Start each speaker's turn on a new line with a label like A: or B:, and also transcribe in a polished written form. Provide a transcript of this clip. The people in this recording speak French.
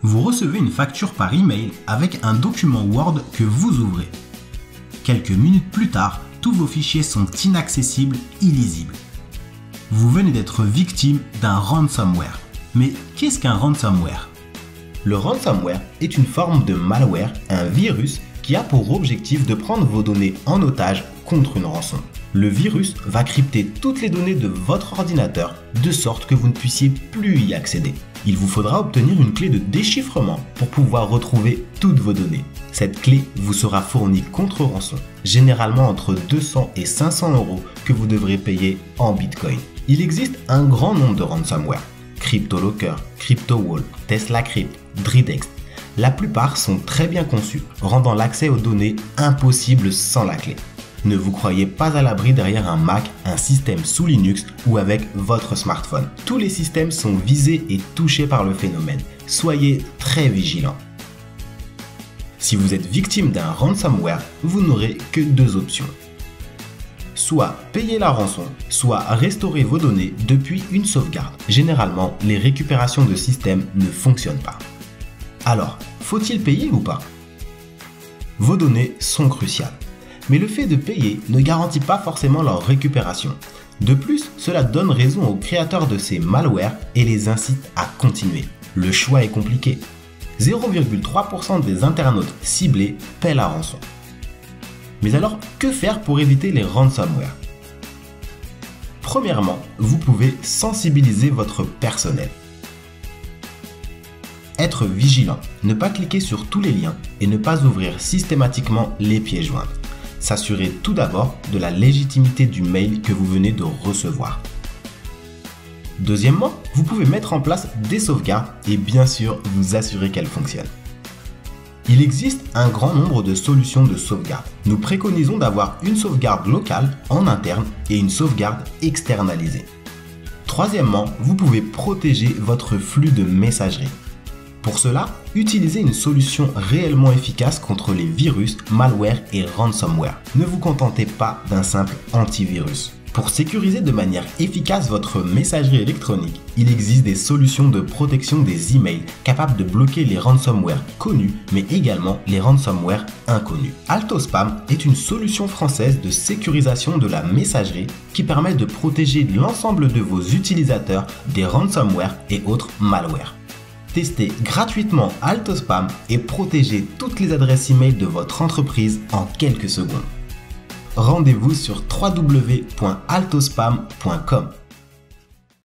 A: Vous recevez une facture par email avec un document Word que vous ouvrez. Quelques minutes plus tard, tous vos fichiers sont inaccessibles, illisibles. Vous venez d'être victime d'un ransomware. Mais qu'est-ce qu'un ransomware? Le ransomware est une forme de malware, un virus qui a pour objectif de prendre vos données en otage contre une rançon. Le virus va crypter toutes les données de votre ordinateur de sorte que vous ne puissiez plus y accéder. Il vous faudra obtenir une clé de déchiffrement pour pouvoir retrouver toutes vos données. Cette clé vous sera fournie contre rançon, généralement entre 200 et 500 € que vous devrez payer en Bitcoin. Il existe un grand nombre de ransomware. CryptoLocker, CryptoWall, TeslaCrypt, Dridex. La plupart sont très bien conçus, rendant l'accès aux données impossible sans la clé. Ne vous croyez pas à l'abri derrière un Mac, un système sous Linux ou avec votre smartphone. Tous les systèmes sont visés et touchés par le phénomène. Soyez très vigilants. Si vous êtes victime d'un ransomware, vous n'aurez que deux options. Soit payer la rançon, soit restaurer vos données depuis une sauvegarde. Généralement, les récupérations de système ne fonctionnent pas. Alors, faut-il payer ou pas? Vos données sont cruciales. Mais le fait de payer ne garantit pas forcément leur récupération. De plus, cela donne raison aux créateurs de ces malwares et les incite à continuer. Le choix est compliqué. 0,3% des internautes ciblés paient la rançon. Mais alors, que faire pour éviter les ransomware? Premièrement, vous pouvez sensibiliser votre personnel. Être vigilant, ne pas cliquer sur tous les liens et ne pas ouvrir systématiquement les pièces jointes. S'assurer tout d'abord de la légitimité du mail que vous venez de recevoir. Deuxièmement, vous pouvez mettre en place des sauvegardes et bien sûr vous assurer qu'elles fonctionnent. Il existe un grand nombre de solutions de sauvegarde. Nous préconisons d'avoir une sauvegarde locale en interne et une sauvegarde externalisée. Troisièmement, vous pouvez protéger votre flux de messagerie. Pour cela, utilisez une solution réellement efficace contre les virus, malware et ransomware. Ne vous contentez pas d'un simple antivirus. Pour sécuriser de manière efficace votre messagerie électronique, il existe des solutions de protection des emails capables de bloquer les ransomware connus, mais également les ransomware inconnus. Altospam est une solution française de sécurisation de la messagerie qui permet de protéger l'ensemble de vos utilisateurs des ransomware et autres malware. Testez gratuitement Altospam et protégez toutes les adresses email de votre entreprise en quelques secondes. Rendez-vous sur www.altospam.com.